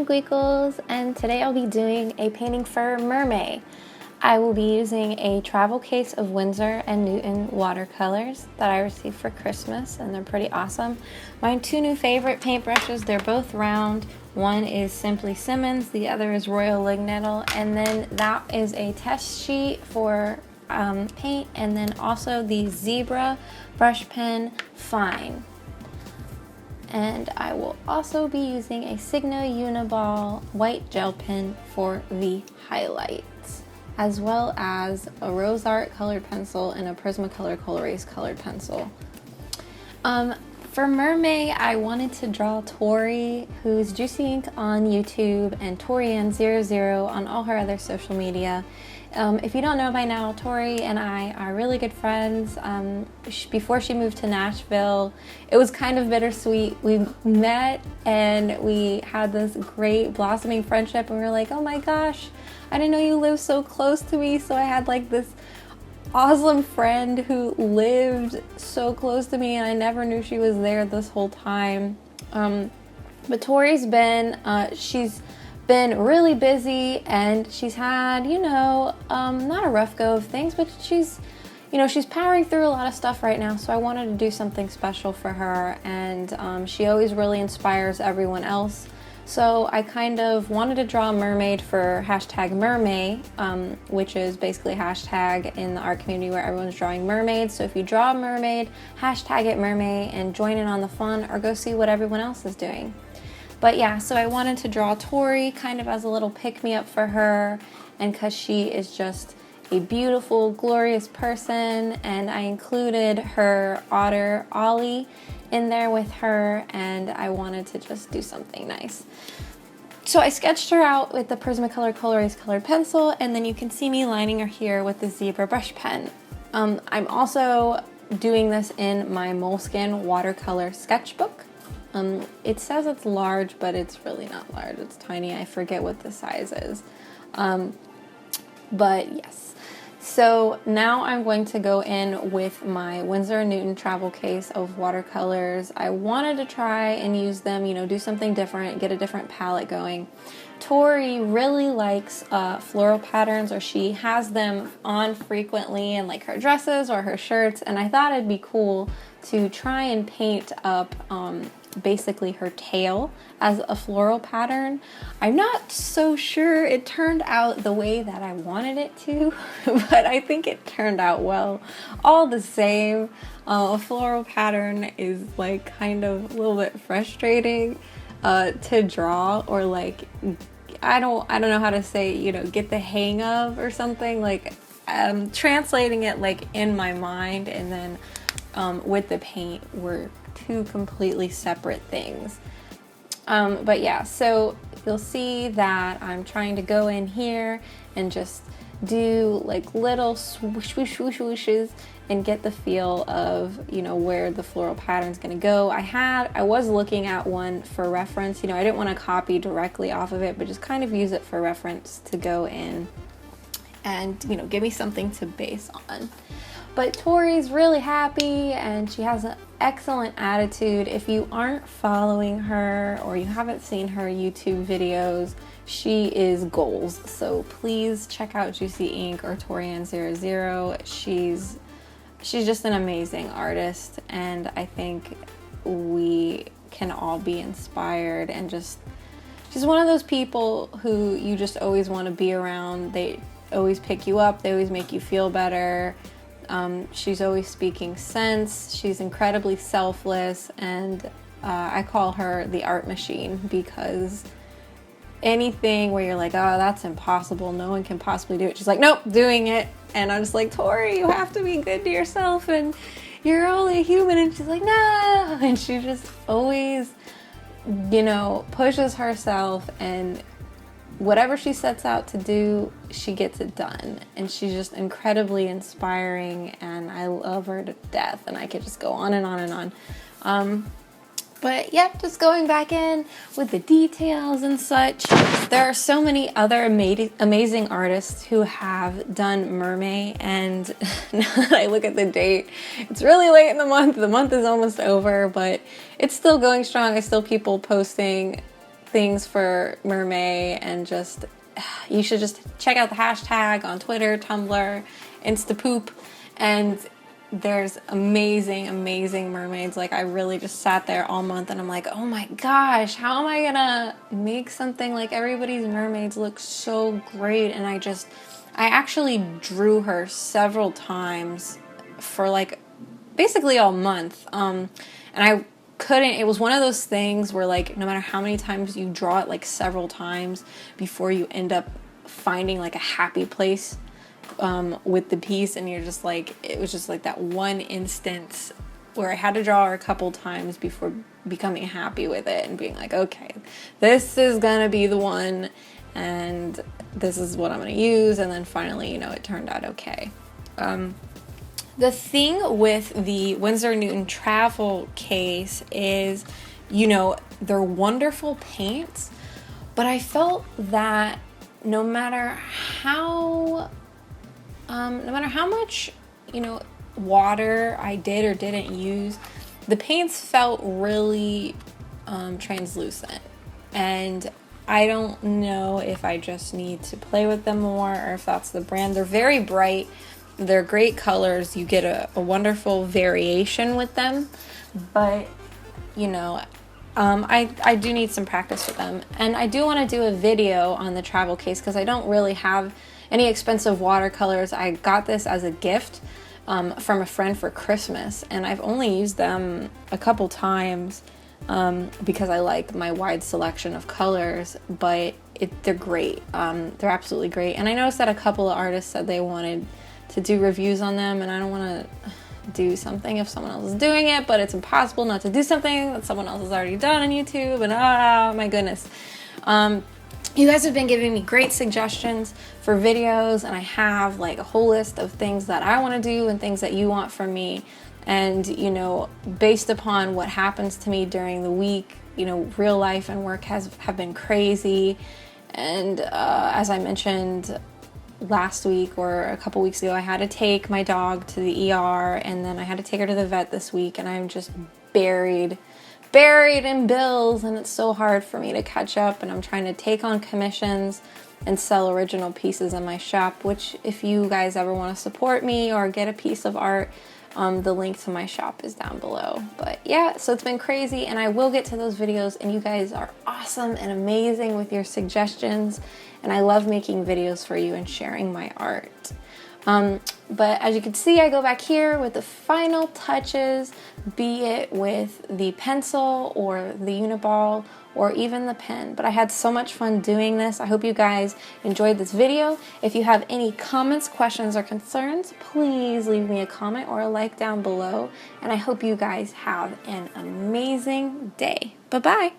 I'm Gweakles, and today I'll be doing a painting for Mermay. I will be using a travel case of Winsor and Newton watercolors that I received for Christmas, and they're pretty awesome. My two new favorite paintbrushes, they're both round. One is simply Simmons, the other is Royal Langnickel, and then that is a test sheet for paint, and then also the Zebra brush pen Fine. And I will also be using a Signo Uniball white gel pen for the highlights, as well as a Rose Art colored pencil and a Prismacolor Colorase colored pencil. For Mermay, I wanted to draw Tori, who's Juicy Ink on YouTube, and Torianne00 on all her other social media. If you don't know by now, Tori and I are really good friends. Before she moved to Nashville, it was kind of bittersweet. We met and we had this great blossoming friendship, and we were like, oh my gosh, I didn't know you lived so close to me. So I had like this awesome friend who lived so close to me, and I never knew she was there this whole time. But Tori's she's been really busy, and she's had, not a rough go of things, but she's powering through a lot of stuff right now. So I wanted to do something special for her, and she always really inspires everyone else. So I kind of wanted to draw a mermaid for hashtag Mermay, which is basically a hashtag in the art community where everyone's drawing mermaids. So if you draw a mermaid, hashtag it Mermay and join in on the fun, or go see what everyone else is doing. But yeah, so I wanted to draw Tori kind of as a little pick-me-up for her, and because she is just a beautiful, glorious person, and I included her otter, Ollie, in there with her, and I wanted to just do something nice. So I sketched her out with the Prismacolor Colorase colored pencil, and then you can see me lining her here with the Zebra brush pen. I'm also doing this in my Moleskine watercolor sketchbook. It says it's large, but it's really not large. It's tiny. I forget what the size is. But yes. So now I'm going to go in with my Winsor & Newton travel case of watercolors. I wanted to try and use them, do something different, get a different palette going. Tori really likes floral patterns, or she has them on frequently in like her dresses or her shirts, and I thought it'd be cool to try and paint up basically her tail as a floral pattern. I'm not so sure it turned out the way that I wanted it to, but I think it turned out well. All the same, a floral pattern is like kind of a little bit frustrating to draw, or like I don't know how to say, get the hang of or something. Like translating it like in my mind, and then with the paint were two completely separate things. But yeah, so you'll see that I'm trying to go in here and just do like little swoosh, swoosh, swoosh, swooshes and get the feel of, where the floral pattern is going to go. I was looking at one for reference. I didn't want to copy directly off of it, but just kind of use it for reference to go in and, give me something to base on. But Tori's really happy, and she has an excellent attitude. If you aren't following her or you haven't seen her YouTube videos, she is goals. So please check out Juicy Ink or Torianne00. She's just an amazing artist, and I think we can all be inspired, and she's one of those people who you just always want to be around. They always pick you up. They always make you feel better. She's always speaking sense. She's incredibly selfless, and I call her the art machine, because anything where you're like, oh, that's impossible, no one can possibly do it, she's like, nope, doing it. And I'm just like, Tori, you have to be good to yourself, and you're only a human. And she's like, no. And she just always, pushes herself, and whatever she sets out to do, she gets it done. And she's just incredibly inspiring, and I love her to death, and I could just go on and on and on. But yeah, just going back in with the details and such. There are so many other amazing artists who have done Mermay, and now that I look at the date, it's really late in the month. The month is almost over, but it's still going strong. I still people posting things for Mermay, and just, you should just check out the hashtag on Twitter, Tumblr, Instapoop, and there's amazing, amazing mermaids. Like, I really just sat there all month and I'm like, oh my gosh, how am I gonna make something like everybody's mermaids look so great? And I actually drew her several times for like basically all month. And I couldn't, it was one of those things where, like, no matter how many times you draw it, like several times before you end up finding like a happy place with the piece, and you're just like, it was just like that one instance where I had to draw her a couple times before becoming happy with it and being like, okay, this is gonna be the one, and this is what I'm gonna use. And then finally, you know, it turned out okay. The thing with the Winsor Newton travel case is, you know, they're wonderful paints, but I felt that no matter how much, you know, water I did or didn't use, the paints felt really translucent. And I don't know if I just need to play with them more or if that's the brand. They're very bright. They're great colors. You get a wonderful variation with them. But, you know, I do need some practice with them. And I do want to do a video on the travel case because I don't really have any expensive watercolors. I got this as a gift from a friend for Christmas, and I've only used them a couple times because I like my wide selection of colors, but they're great. They're absolutely great. And I noticed that a couple of artists said they wanted to do reviews on them, and I don't want to do something if someone else is doing it, but it's impossible not to do something that someone else has already done on YouTube, and my goodness. You guys have been giving me great suggestions for videos, and I have like a whole list of things that I want to do and things that you want from me. And, you know, based upon what happens to me during the week, you know, real life and work have been crazy. And as I mentioned last week or a couple weeks ago, I had to take my dog to the ER, and then I had to take her to the vet this week, and I'm just buried in bills, and it's so hard for me to catch up. And I'm trying to take on commissions and sell original pieces in my shop, which, if you guys ever want to support me or get a piece of art, the link to my shop is down below. But yeah, so it's been crazy, and I will get to those videos, and you guys are awesome and amazing with your suggestions, and I love making videos for you and sharing my art. But as you can see, I go back here with the final touches, be it with the pencil or the Uniball or even the pen. But I had so much fun doing this. I hope you guys enjoyed this video. If you have any comments, questions, or concerns, please leave me a comment or a like down below. And I hope you guys have an amazing day. Bye-bye.